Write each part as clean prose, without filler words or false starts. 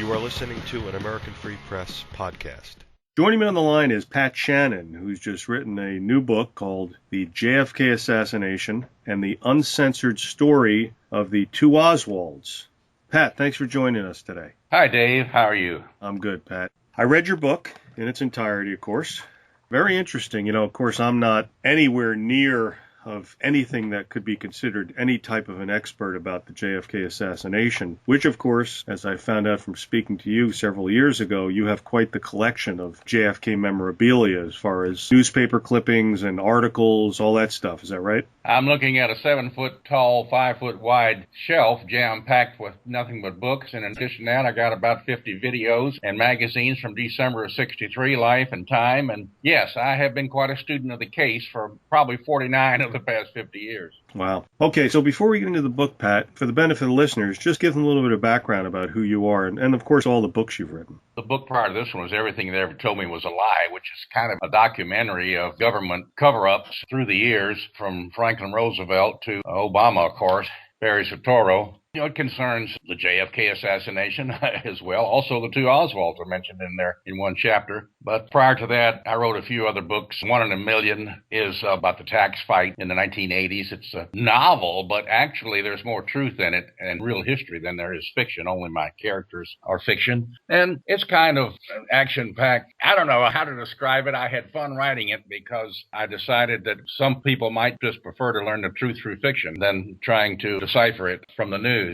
You are listening to an American Free Press podcast. Joining me on the line is Pat Shannan, who's just written a new book called The JFK Assassination and the Uncensored Story of the Two Oswalds. Pat, thanks for joining us today. Hi, Dave. How are you? I'm good, Pat. I read your book in its entirety, of course. Very interesting. Of course, I'm not anywhere near of anything that could be considered any type of an expert about the JFK assassination, which, of course, as I found out from speaking to you several years ago, you have quite the collection of JFK memorabilia as far as newspaper clippings and articles, all that stuff. Is that right? I'm looking at a 7-foot-tall, 5-foot-wide shelf jam-packed with nothing but books. And in addition to that, I got about 50 videos and magazines from December of '63, Life and Time. And yes, I have been quite a student of the case for probably 49 of the past 50 years. Wow. Okay, so before we get into the book, Pat, for the benefit of the listeners, just give them a little bit of background about who you are and of course, all the books you've written. The book prior to this one was Everything They Ever Told Me Was a Lie, which is kind of a documentary of government cover-ups through the years from Franklin Roosevelt to Obama, of course, Barry Soetoro. It concerns the JFK assassination as well. Also, the two Oswalds are mentioned in there in one chapter. But prior to that, I wrote a few other books. One in a Million is about the tax fight in the 1980s. It's a novel, but actually there's more truth in it and real history than there is fiction. Only my characters are fiction. And it's kind of action-packed. I don't know how to describe it. I had fun writing it because I decided that some people might just prefer to learn the truth through fiction than trying to decipher it from the news.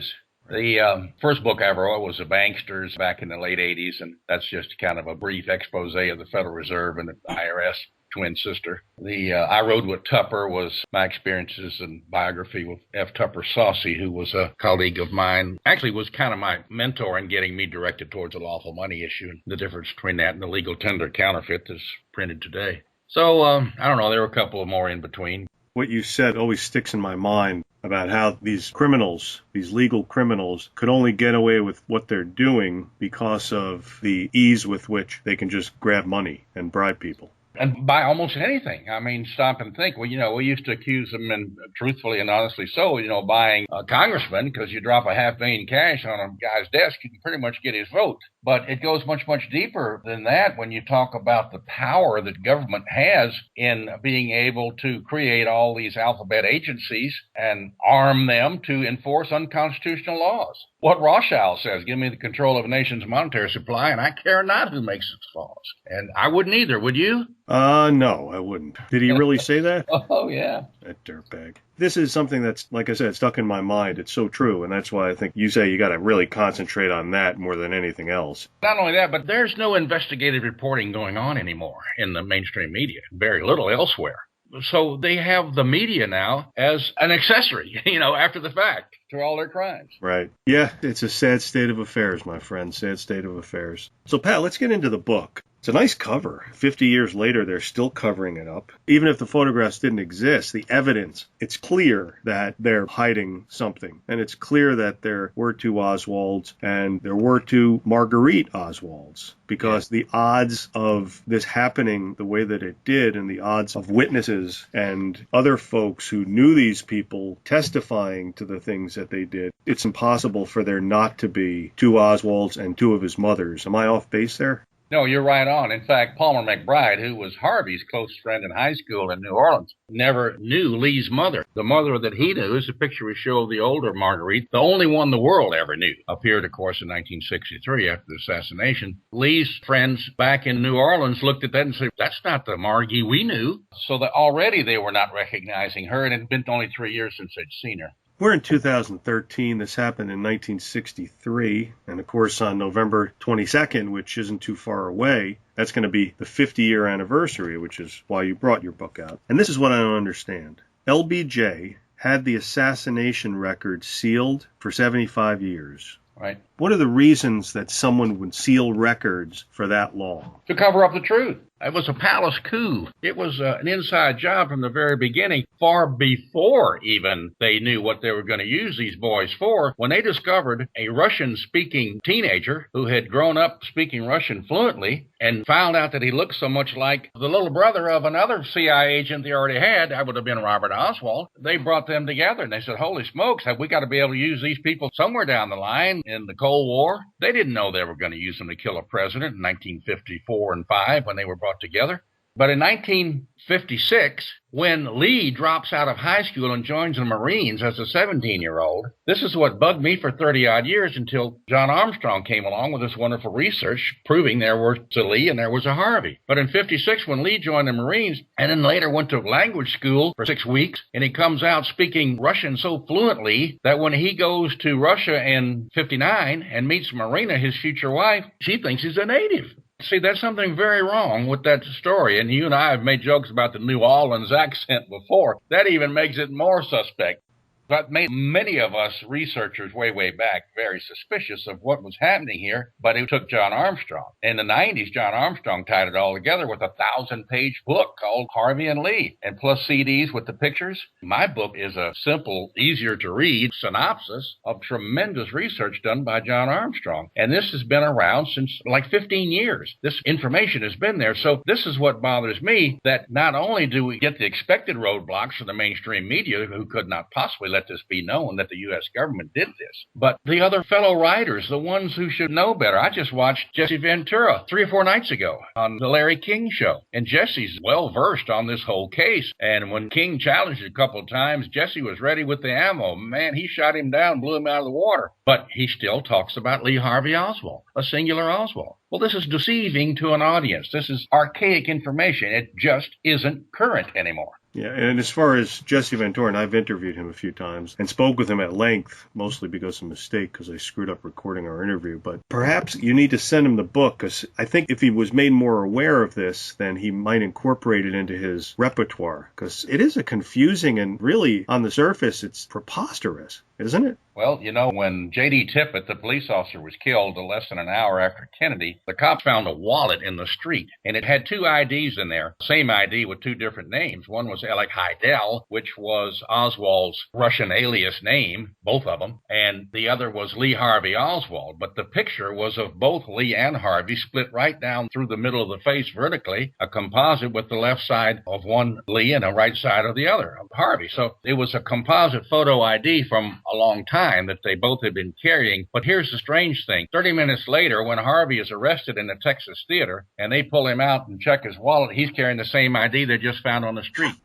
The first book I ever wrote was The Banksters back in the late 80s, and that's just kind of a brief expose of the Federal Reserve and the IRS twin sister. The I Rode with Tupper was my experiences and biography with F. Tupper Saucy, who was a colleague of mine. Actually was kind of my mentor in getting me directed towards the lawful money issue and the difference between that and the legal tender counterfeit that's printed today. So, I don't know, there were a couple of more in between. What you said always sticks in my mind about how these criminals, these legal criminals, could only get away with what they're doing because of the ease with which they can just grab money and bribe people. And buy almost anything. I mean, stop and think. Well, we used to accuse them, and truthfully and honestly so, buying a congressman, because you drop $500,000 cash on a guy's desk, you can pretty much get his vote. But it goes much, much deeper than that when you talk about the power that government has in being able to create all these alphabet agencies and arm them to enforce unconstitutional laws. What Rothschild says, give me the control of a nation's monetary supply, and I care not who makes its laws. And I wouldn't either, would you? No, I wouldn't. Did he really say that? Oh, yeah. That dirtbag. This is something that's, like I said, stuck in my mind. It's so true, and that's why I think you say you got to really concentrate on that more than anything else. Not only that, but there's no investigative reporting going on anymore in the mainstream media. Very little elsewhere. So they have the media now as an accessory, after the fact to all their crimes. Right. Yeah, it's a sad state of affairs, my friend. Sad state of affairs. So, Pat, let's get into the book. It's a nice cover. 50 years later, they're still covering it up. Even if the photographs didn't exist, the evidence, it's clear that they're hiding something. And it's clear that there were two Oswalds and there were two Marguerite Oswalds. Because the odds of this happening the way that it did and the odds of witnesses and other folks who knew these people testifying to the things that they did, it's impossible for there not to be two Oswalds and two of his mothers. Am I off base there? No, you're right on. In fact, Palmer McBride, who was Harvey's close friend in high school in New Orleans, never knew Lee's mother. The mother that he knew is a picture we show of the older Marguerite, the only one the world ever knew. Appeared, of course, in 1963 after the assassination. Lee's friends back in New Orleans looked at that and said, that's not the Margie we knew. So that already they were not recognizing her, and it had been only 3 years since they'd seen her. We're in 2013. This happened in 1963. And of course, on November 22nd, which isn't too far away, that's going to be the 50-year anniversary, which is why you brought your book out. And this is what I don't understand. LBJ had the assassination record sealed for 75 years. Right. What are the reasons that someone would seal records for that long? To cover up the truth. It was a palace coup. It was an inside job from the very beginning, far before even they knew what they were going to use these boys for. When they discovered a Russian-speaking teenager who had grown up speaking Russian fluently and found out that he looked so much like the little brother of another CIA agent they already had, that would have been Robert Oswald, they brought them together and they said, holy smokes, have we got to be able to use these people somewhere down the line in the Cold War? They didn't know they were going to use them to kill a president in 1954 and 5 when they were brought together. But in 1956, when Lee drops out of high school and joins the Marines as a 17-year-old, this is what bugged me for 30-odd years until John Armstrong came along with this wonderful research proving there was a Lee and there was a Harvey. But in 56, when Lee joined the Marines and then later went to language school for 6 weeks, and he comes out speaking Russian so fluently that when he goes to Russia in 59 and meets Marina, his future wife, she thinks he's a native. See, that's something very wrong with that story. And you and I have made jokes about the New Orleans accent before. That even makes it more suspect. That made many of us researchers way back very suspicious of what was happening here, but it took John Armstrong. In the 90s, John Armstrong tied it all together with a 1,000-page book called Harvey and Lee, and plus CDs with the pictures. My book is a simple, easier-to-read synopsis of tremendous research done by John Armstrong. And this has been around since like 15 years. This information has been there. So this is what bothers me, that not only do we get the expected roadblocks from the mainstream media, who could not possibly let this be known that the U.S. government did this, but the other fellow writers, the ones who should know better. I just watched Jesse Ventura 3 or 4 nights ago on the Larry King show, and Jesse's well-versed on this whole case, and when King challenged a couple of times, Jesse was ready with the ammo. Man, he shot him down, blew him out of the water, but he still talks about Lee Harvey Oswald, a singular Oswald. Well, this is deceiving to an audience. This is archaic information. It just isn't current anymore. Yeah, and as far as Jesse Ventura, and I've interviewed him a few times and spoke with him at length, mostly because of a mistake, because I screwed up recording our interview. But perhaps you need to send him the book, because I think if he was made more aware of this, then he might incorporate it into his repertoire, because it is a confusing and really, on the surface, it's preposterous, isn't it? Well, you know, when J.D. Tippit, the police officer, was killed less than an hour after Kennedy, the cops found a wallet in the street, and it had 2 IDs in there, same ID with 2 different names. One was Alec Heidel, which was Oswald's Russian alias name, both of them, and the other was Lee Harvey Oswald. But the picture was of both Lee and Harvey split right down through the middle of the face vertically, a composite with the left side of one Lee and the right side of the other of Harvey. So it was a composite photo ID from a long time that they both had been carrying. But here's the strange thing. 30 minutes later, when Harvey is arrested in the Texas theater and they pull him out and check his wallet, he's carrying the same ID they just found on the street.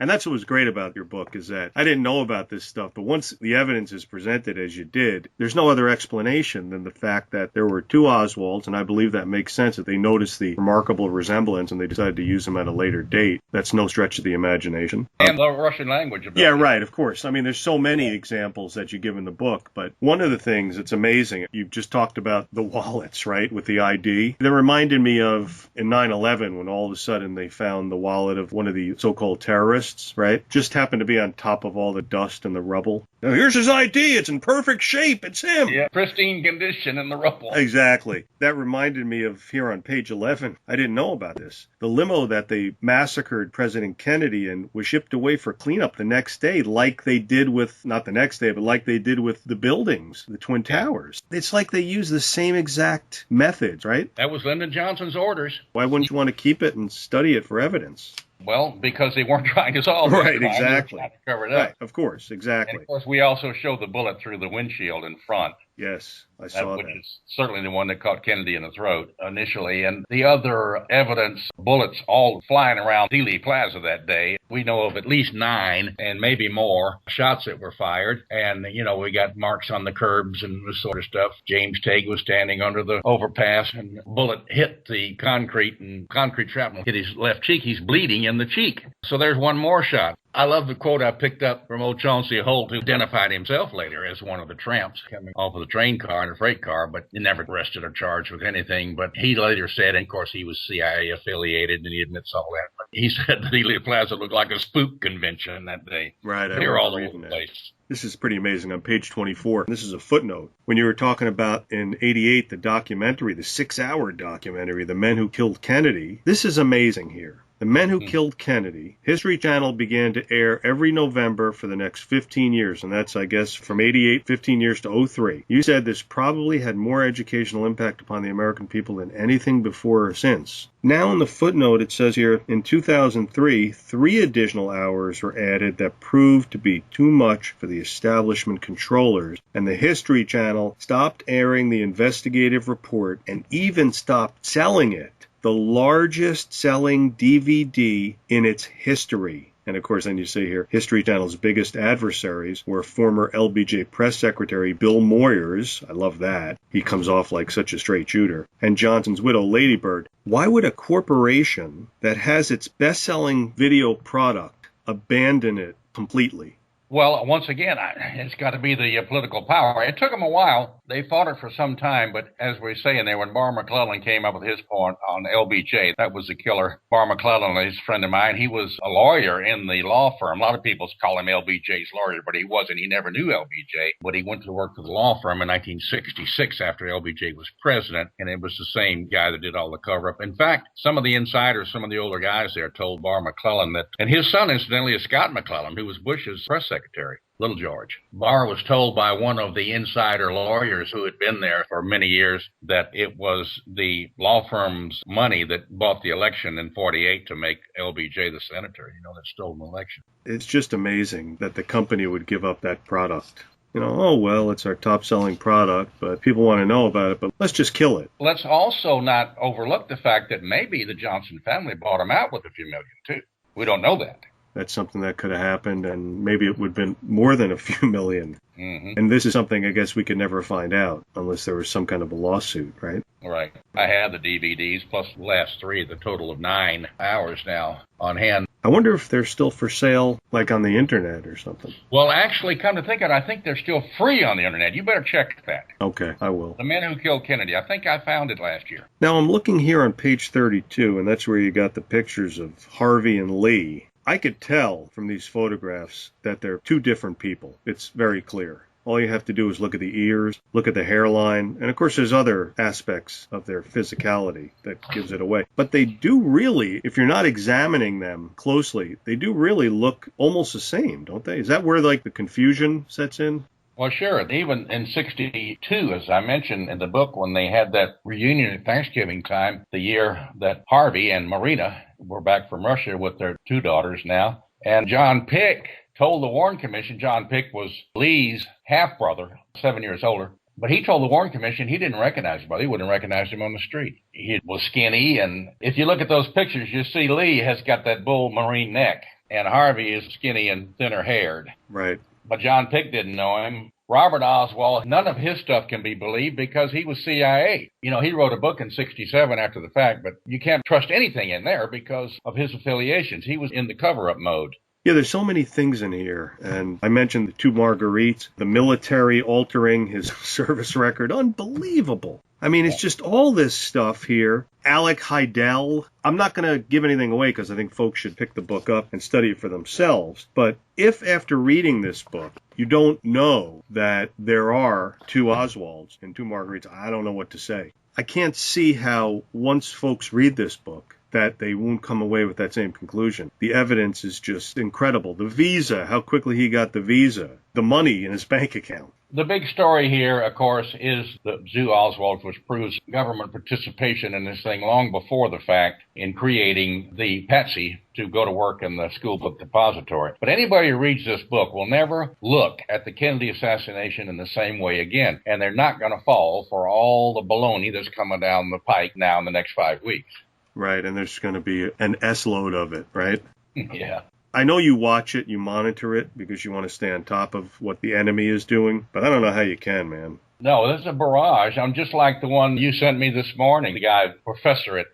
And that's what was great about your book, is that I didn't know about this stuff, but once the evidence is presented as you did, there's no other explanation than the fact that there were 2 Oswalds, and I believe that makes sense, that they noticed the remarkable resemblance and they decided to use them at a later date. That's no stretch of the imagination. And the Russian language. Yeah, right, of course. I mean, there's so many examples that you give in the book, but one of the things that's amazing, you just talked about the wallets, right, with the ID. That reminded me of in 9/11 when all of a sudden they found the wallet of one of the so-called terrorists, right? Just happened to be on top of all the dust and the rubble. Now, here's his ID. It's in perfect shape. It's him. Yeah, pristine condition in the rubble. Exactly. That reminded me of here on page 11. I didn't know about this. The limo that they massacred President Kennedy in was shipped away for cleanup the next day, like they did with, not the next day, but like they did with the buildings, the Twin Towers. It's like they use the same exact methods, right? That was Lyndon Johnson's orders. Why wouldn't you want to keep it and study it for evidence? Well, because they weren't trying to solve it. Right, exactly. Cover it up. Right, of course, exactly. And of course, we also show the bullet through the windshield in front. Yes, I saw that. Which is certainly the one that caught Kennedy in the throat initially. And the other evidence, bullets all flying around Dealey Plaza that day. We know of at least 9 and maybe more shots that were fired. And, you know, we got marks on the curbs and this sort of stuff. James Tague was standing under the overpass and a bullet hit the concrete and concrete shrapnel hit his left cheek. He's bleeding in the cheek. So there's one more shot. I love the quote I picked up from old Chauncey Holt, who identified himself later as one of the tramps coming off of the train car in a freight car, but he never arrested or charged with anything. But he later said, and of course he was CIA affiliated, and he admits all that, but he said that Ely Plaza looked like a spook convention that day. Right. They were all over the place. This is pretty amazing. On page 24, this is a footnote. When you were talking about in 88, the documentary, the 6-hour documentary, The Men Who Killed Kennedy, this is amazing here. The Men Who Killed Kennedy, History Channel began to air every November for the next 15 years, and that's, I guess, from 88, 15 years to 03. You said this probably had more educational impact upon the American people than anything before or since. Now in the footnote, it says here, in 2003, 3 additional hours were added that proved to be too much for the establishment controllers, and the History Channel stopped airing the investigative report and even stopped selling it. The largest selling DVD in its history. And of course, then you see here, History Channel's biggest adversaries were former LBJ press secretary Bill Moyers. I love that. He comes off like such a straight shooter. And Johnson's widow, Lady Bird. Why would a corporation that has its best-selling video product abandon it completely? Well, once again, it's got to be the political power. It took them a while. They fought it for some time, but as we were saying there, when Bar McClellan came up with his point on LBJ, that was the killer. Bar McClellan is a friend of mine. He was a lawyer in the law firm. A lot of people call him LBJ's lawyer, but he wasn't. He never knew LBJ, but he went to work for the law firm in 1966 after LBJ was president, and it was the same guy that did all the cover-up. In fact, some of the insiders, some of the older guys there told Bar McClellan that, and his son, incidentally, is Scott McClellan, who was Bush's press secretary. Little George. Barr was told by one of the insider lawyers who had been there for many years that it was the law firm's money that bought the election in 48 to make LBJ the senator, that stole the election. It's just amazing that the company would give up that product. Oh, well, it's our top-selling product, but people want to know about it, but let's just kill it. Let's also not overlook the fact that maybe the Johnson family bought him out with a few million, too. We don't know that. That's something that could have happened, and maybe it would have been more than a few million. Mm-hmm. And this is something I guess we could never find out unless there was some kind of a lawsuit, right? Right. I have the DVDs plus the last 3, the total of 9 hours now on hand. I wonder if they're still for sale, like on the internet or something. Well, actually, come to think of it, I think they're still free on the internet. You better check that. Okay, I will. The Men Who Killed Kennedy. I think I found it last year. Now, I'm looking here on page 32, and that's where you got the pictures of Harvey and Lee. I could tell from these photographs that they're 2 different people. It's very clear. All you have to do is look at the ears, look at the hairline, and of course there's other aspects of their physicality that gives it away. But they do really, if you're not examining them closely, they do really look almost the same, don't they? Is that where the confusion sets in? Well, sure. Even in 62, as I mentioned in the book, when they had that reunion at Thanksgiving time, the year that Harvey and Marina were back from Russia with their 2 daughters now, and John Pick told the Warren Commission, John Pick was Lee's half-brother, 7 years older, but he told the Warren Commission he didn't recognize his brother. He wouldn't recognize him on the street. He was skinny, and if you look at those pictures, you see Lee has got that bull marine neck, and Harvey is skinny and thinner-haired. Right. But John Pick didn't know him. Robert Oswald, none of his stuff can be believed because he was CIA. He wrote a book in 67 after the fact, but you can't trust anything in there because of his affiliations. He was in the cover-up mode. Yeah, there's so many things in here. And I mentioned the 2 Marguerites, the military altering his service record. Unbelievable. I mean, it's just all this stuff here. Alec Heidel. I'm not going to give anything away because I think folks should pick the book up and study it for themselves. But if after reading this book, you don't know that there are 2 Oswalds and 2 Marguerites, I don't know what to say. I can't see how once folks read this book, that they won't come away with that same conclusion. The evidence is just incredible. The visa, how quickly he got the visa, the money in his bank account. The big story here, of course, is the Two Oswalds, which proves government participation in this thing long before the fact in creating the Patsy to go to work in the school book depository. But anybody who reads this book will never look at the Kennedy assassination in the same way again. And they're not going to fall for all the baloney that's coming down the pike now in the next 5 weeks. Right, and there's going to be an S-load of it, right? Yeah. I know you watch it, you monitor it, because you want to stay on top of what the enemy is doing, but I don't know how you can, man. No, this is a barrage. I'm just like the one you sent me this morning. The guy,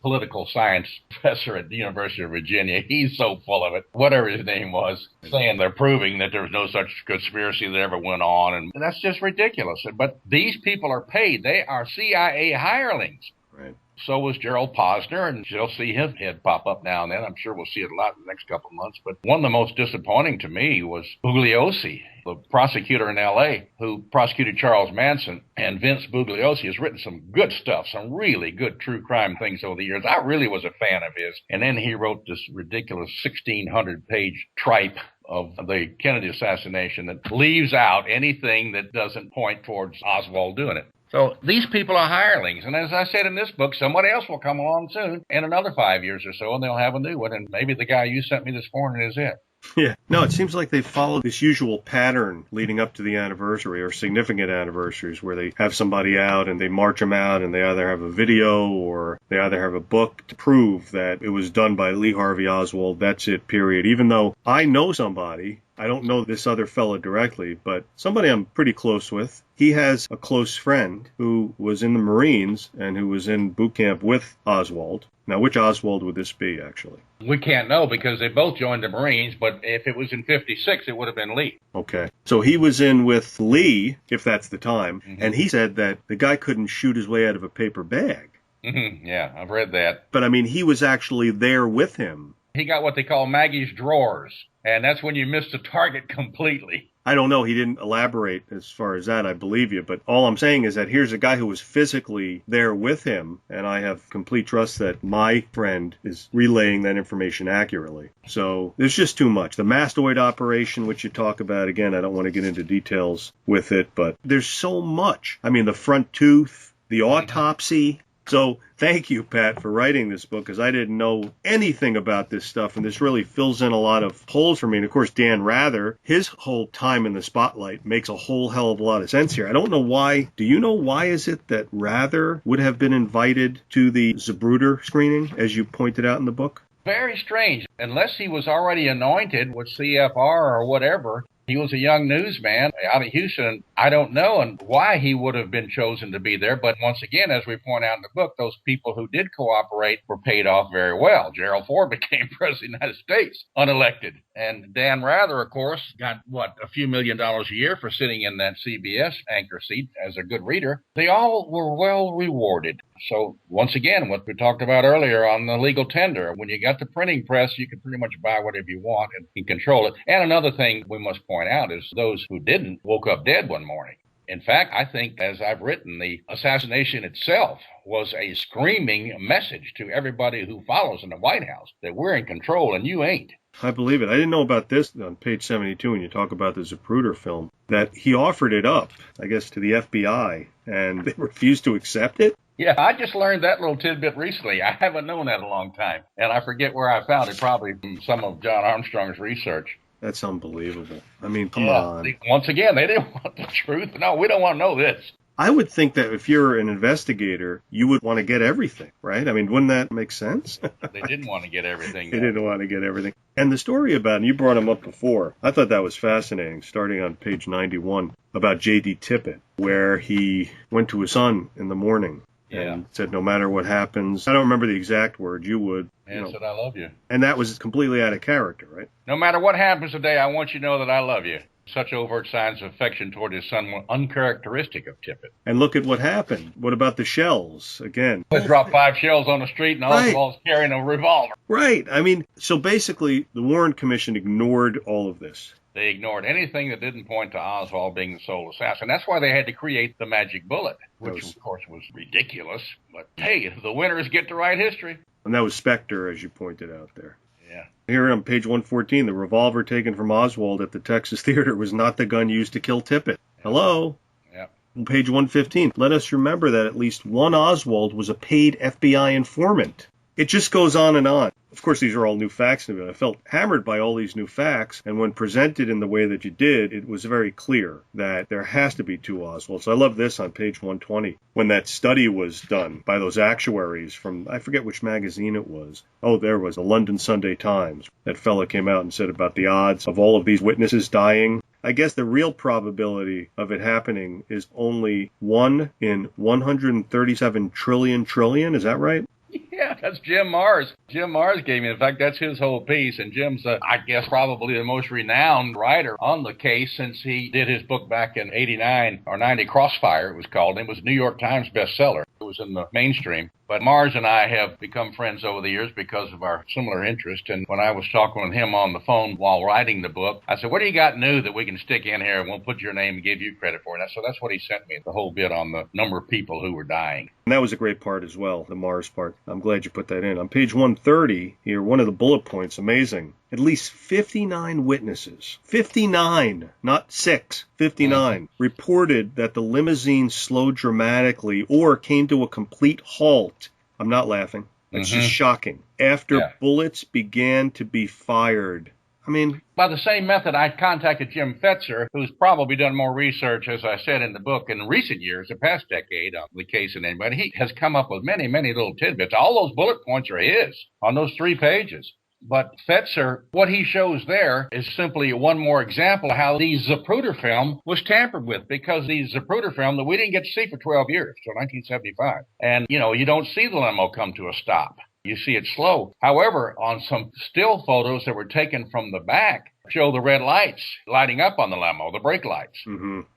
political science professor at the University of Virginia. He's so full of it. Whatever his name was, saying they're proving that there's no such conspiracy that ever went on. And that's just ridiculous. But these people are paid. They are CIA hirelings. Right. So was Gerald Posner, and you'll see his head pop up now and then. I'm sure we'll see it a lot in the next couple of months. But one of the most disappointing to me was Bugliosi, the prosecutor in L.A. who prosecuted Charles Manson. And Vince Bugliosi has written some good stuff, some really good true crime things over the years. I really was a fan of his. And then he wrote this ridiculous 1,600-page tripe of the Kennedy assassination that leaves out anything that doesn't point towards Oswald doing it. So these people are hirelings. And as I said in this book, somebody else will come along soon in another 5 years or so, and they'll have a new one. And maybe the guy you sent me this morning is it. Yeah. No, it seems like they follow this usual pattern leading up to the anniversary or significant anniversaries where they have somebody out and they march them out and they either have a video or they either have a book to prove that it was done by Lee Harvey Oswald. That's it, period. Even though I know somebody, I don't know this other fella directly, but somebody I'm pretty close with. He has a close friend who was in the Marines and who was in boot camp with Oswald. Now, which Oswald would this be, actually? We can't know because they both joined the Marines, but if it was in 56, it would have been Lee. Okay. So he was in with Lee, if that's the time, and he said that the guy couldn't shoot his way out of a paper bag. Mm-hmm. Yeah, I've read that. But, I mean, he was actually there with him. He got what they call Maggie's drawers, and that's when you miss the target completely. I don't know. He didn't elaborate as far as that. I believe you. But all I'm saying is that here's a guy who was physically there with him, and I have complete trust that my friend is relaying that information accurately. So there's just too much. The mastoid operation, which you talk about, again, I don't want to get into details with it, but there's so much. I mean, the front tooth, the autopsy. So thank you, Pat, for writing this book, because I didn't know anything about this stuff, and this really fills in a lot of holes for me. And, of course, Dan Rather, his whole time in the spotlight makes a whole hell of a lot of sense here. I don't know why. Do you know why is it that Rather would have been invited to the Zapruder screening, as you pointed out in the book? Very strange. Unless he was already anointed with CFR or whatever, he was a young newsman out of Houston. I don't know and why he would have been chosen to be there. But once again, as we point out in the book, those people who did cooperate were paid off very well. Gerald Ford became president of the United States, unelected. And Dan Rather, of course, got, a few $1 million a year for sitting in that CBS anchor seat as a good reader. They all were well rewarded. So once again, what we talked about earlier on the legal tender, when you got the printing press, you can pretty much buy whatever you want and control it. And another thing we must point out is those who didn't woke up dead one morning. In fact, I think, as I've written, the assassination itself was a screaming message to everybody who follows in the White House that we're in control and you ain't. I believe it. I didn't know about this on page 72 when you talk about the Zapruder film, that he offered it up, I guess, to the FBI, and they refused to accept it. Yeah, I just learned that little tidbit recently. I haven't known that a long time, and I forget where I found it, probably from some of John Armstrong's research. That's unbelievable. I mean, come on. Once again, they didn't want the truth. No, we don't want to know this. I would think that if you're an investigator, you would want to get everything, right? I mean, wouldn't that make sense? They didn't want to get everything. They didn't want to get everything. And the story about, and you brought him up before, I thought that was fascinating, starting on page 91, about J.D. Tippit, where he went to his son in the morning. Yeah. And said, no matter what happens, I don't remember the exact words, you would. And said, I love you. And that was completely out of character, right? No matter what happens today, I want you to know that I love you. Such overt signs of affection toward his son were uncharacteristic of Tippit. And look at what happened. What about the shells, again? They dropped 5 shells on the street and Oswald's carrying a revolver. Right. I mean, so basically, the Warren Commission ignored all of this. They ignored anything that didn't point to Oswald being the sole assassin. That's why they had to create the magic bullet, which, of course, was ridiculous. But, hey, the winners get to write history. And that was Spectre, as you pointed out there. Yeah. Here on page 114, the revolver taken from Oswald at the Texas Theater was not the gun used to kill Tippit. Hello? Yeah. On page 115, let us remember that at least one Oswald was a paid FBI informant. It just goes on and on. Of course, these are all new facts to me. I felt hammered by all these new facts, and when presented in the way that you did, it was very clear that there has to be 2 Oswalds. I love this on page 120, when that study was done by those actuaries from, I forget which magazine it was. Oh, there was the London Sunday Times. That fella came out and said about the odds of all of these witnesses dying. I guess the real probability of it happening is only 1 in 137 trillion. Is that right? Yeah, that's Jim Marrs. Jim Marrs gave me, in fact, that's his whole piece. And Jim's, I guess, probably the most renowned writer on the case since he did his book back in 89 or 90, Crossfire, it was called. It was a New York Times bestseller. It was in the mainstream. But Marrs and I have become friends over the years because of our similar interest. And when I was talking with him on the phone while writing the book, I said, what do you got new that we can stick in here and we'll put your name and give you credit for it? So that's what he sent me, the whole bit on the number of people who were dying. And that was a great part as well, the Mars part. I'm glad you put that in. On page 130 here, one of the bullet points, amazing. At least 59 witnesses, 59, not 6, 59, reported that the limousine slowed dramatically or came to a complete halt. I'm not laughing. That's just shocking. After bullets began to be fired. I mean, by the same method, I contacted Jim Fetzer, who's probably done more research, as I said in the book, in recent years, the past decade, on the case and anybody. He has come up with many, many little tidbits. All those bullet points are his on those 3 pages. But Fetzer, what he shows there is simply one more example of how the Zapruder film was tampered with, because the Zapruder film that we didn't get to see for 12 years, till 1975. And, you don't see the limo come to a stop. You see it slow. However, on some still photos that were taken from the back, show the red lights lighting up on the limo, the brake lights.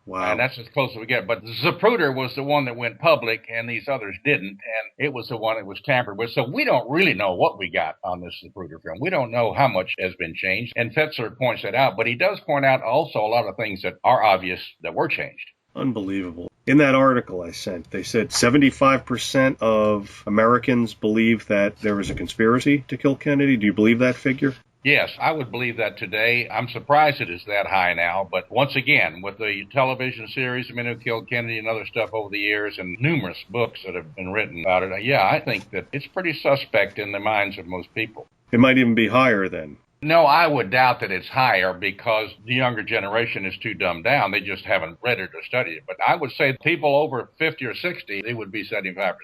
Wow. And that's as close as we get. But Zapruder was the one that went public, and these others didn't. And it was the one that was tampered with. So we don't really know what we got on this Zapruder film. We don't know how much has been changed. And Fetzer points that out. But he does point out also a lot of things that are obvious that were changed. Unbelievable. In that article I sent, they said 75% of Americans believe that there was a conspiracy to kill Kennedy. Do you believe that figure? Yes, I would believe that today. I'm surprised it is that high now. But once again, with the television series, The Men Who Killed Kennedy and other stuff over the years and numerous books that have been written about it, I think that it's pretty suspect in the minds of most people. It might even be higher then. No, I would doubt that it's higher because the younger generation is too dumbed down. They just haven't read it or studied it. But I would say people over 50 or 60, it would be 75%.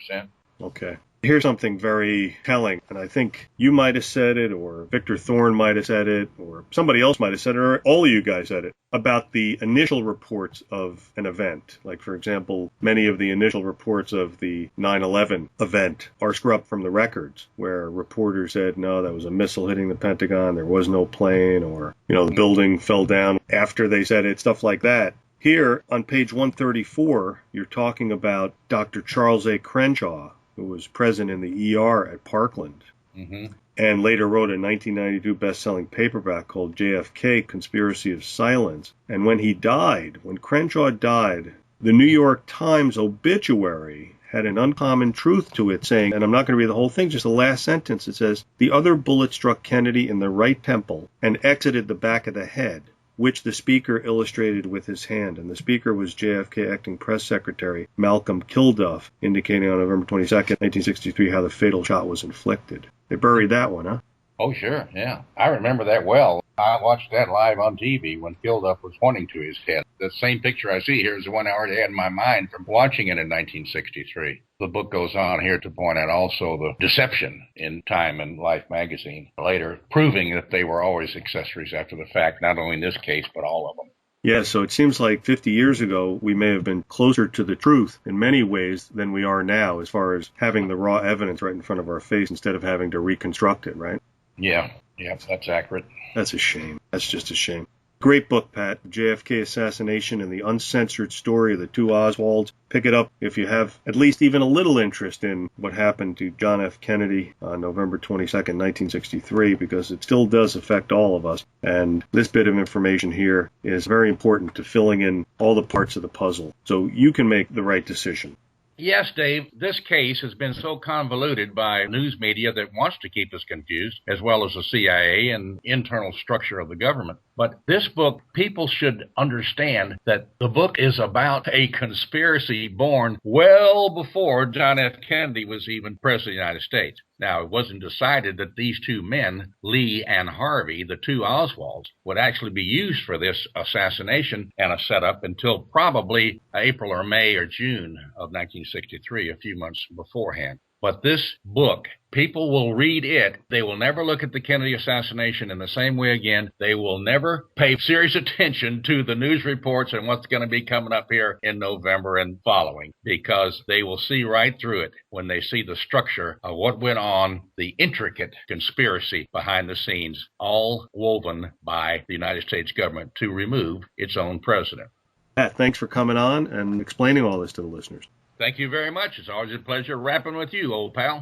Okay. Here's something very telling, and I think you might have said it, or Victor Thorne might have said it, or somebody else might have said it, or all of you guys said it, about the initial reports of an event. Like, for example, many of the initial reports of the 9/11 event are scrubbed from the records, where reporters said, no, that was a missile hitting the Pentagon, there was no plane, or, the building fell down after they said it, stuff like that. Here, on page 134, you're talking about Dr. Charles A. Crenshaw, who was present in the ER at Parkland, and later wrote a 1992 best-selling paperback called JFK, Conspiracy of Silence. And when Crenshaw died, the New York Times obituary had an uncommon truth to it, saying, and I'm not going to read the whole thing, just the last sentence, it says, the other bullet struck Kennedy in the right temple and exited the back of the head, which the speaker illustrated with his hand. And the speaker was JFK Acting Press Secretary Malcolm Kilduff, indicating on November 22nd, 1963, how the fatal shot was inflicted. They buried that one, huh? Oh, sure, yeah. I remember that well. I watched that live on TV when Kilduff was pointing to his head. The same picture I see here is the one I already had in my mind from watching it in 1963. The book goes on here to point out also the deception in Time and Life magazine, later proving that they were always accessories after the fact, not only in this case, but all of them. Yeah, so it seems like 50 years ago, we may have been closer to the truth in many ways than we are now, as far as having the raw evidence right in front of our face instead of having to reconstruct it, right? Yeah, that's accurate. That's a shame. That's just a shame. Great book, Pat. JFK Assassination and the Uncensored Story of the Two Oswalds. Pick it up if you have at least even a little interest in what happened to John F. Kennedy on November 22nd, 1963, because it still does affect all of us. And this bit of information here is very important to filling in all the parts of the puzzle so you can make the right decision. Yes, Dave, this case has been so convoluted by news media that wants to keep us confused, as well as the CIA and internal structure of the government. But this book, people should understand that the book is about a conspiracy born well before John F. Kennedy was even President of the United States. Now, it wasn't decided that these two men, Lee and Harvey, the two Oswalds, would actually be used for this assassination and a setup until probably April or May or June of 1963, a few months beforehand. But this book, people will read it. They will never look at the Kennedy assassination in the same way again. They will never pay serious attention to the news reports and what's going to be coming up here in November and following, because they will see right through it when they see the structure of what went on, the intricate conspiracy behind the scenes, all woven by the United States government to remove its own president. Pat, thanks for coming on and explaining all this to the listeners. Thank you very much. It's always a pleasure rapping with you, old pal.